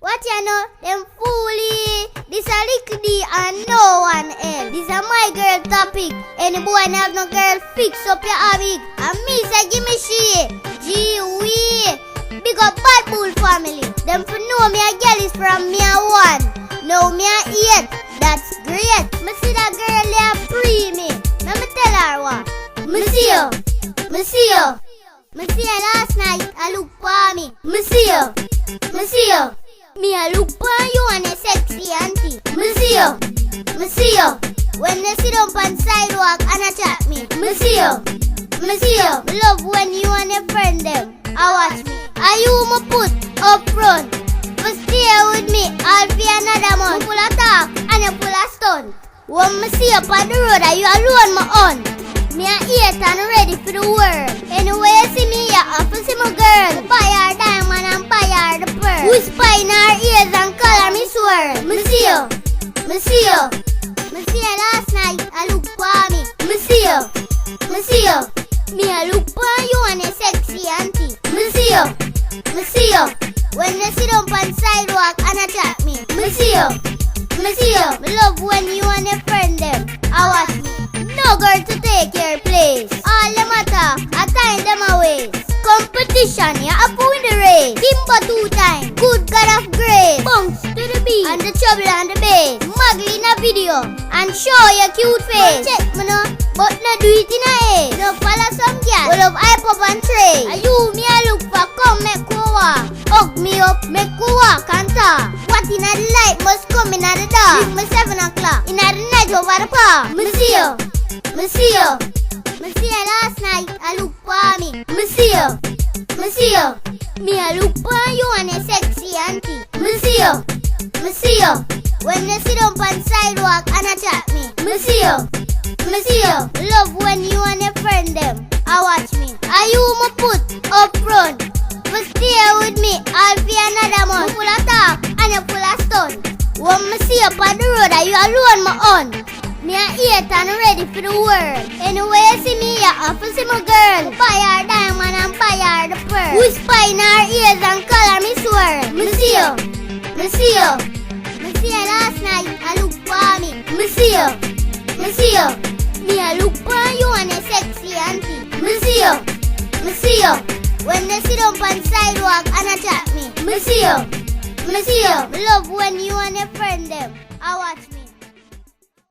What you know? Them foolie. This a likkle and no one else. This a my girl topic. Any boy have no girl, fix up your habit. And me say give me shit. Gee wee. Big up Bad Bull family. Them for know me a girl is from me a 1. Now me a 8. That's great. Me see that girl there pre me. Now me tell her what. Me see you. Me see you. Me see you last night. I look for me. Me see you. Me see you. Me a look for you and a sexy auntie. Me see you. Me see you. When you sit up on sidewalk and a chat me. Me see you. Me see you. Me love when you and your friend them a watch me. Are you me put up front? But stay with me all for another month. You full of talk and you full of stunt. When me see up on the road, are you alone my own? Me a 8 and ready for the world. Anyway you see me, you have to see my girl. Buy her diamond and buy her the pearl. Whisper in her ears and call her me swirl. Me see you. Me see you. Me see you last night, I look for me. Me see you. Me see you. Me a look for you and a sexy auntie. Me see you. Me see you. When you sit up on sidewalk and a chat me. Me see you. Me see you. Me love when you and your friend them a watch me. No girl to take your place. All the matter, I time them away. Competition, you have to win the race. Timber 2 times, good God of grace. Bounce to the beat, and the trouble and the bass. Muggle in a video, and show your cute face. Check me no, but no do it in a haze. No follow some girl, full of hype up and trade. And you me a look for, come make me walk. Hug me up, make me walk and talk. What in the light must come in the dark. Leave me 7 o'clock, in the night over the park. Me see you. Me see you. Me see you last night, I look for me. Me see you. Me see you. Me a look for you and a sexy auntie. Me see you. Me see you. When you sit up on sidewalk and a chat me. Me see you. Me see you. Love when you and your friend them a watch me. Are you me put up front? But stay with me all for another month. You full of talk and you full of stunt. When me see up on the road, are you alone my own? Me a 8 and ready for the world. Anyway you see me, you have to see my girl. Buy her diamond and buy her the pearl. Whisper in her ears and call her me swirl. Me see you. Me see you. Me see you last night, I look for me. Me see you. Me see you. Me a look for you and a sexy auntie. Me see you. Me see you. When you sit up on sidewalk and a chat me. Me see you. Me see you. Me love when you and your friend them a watch me.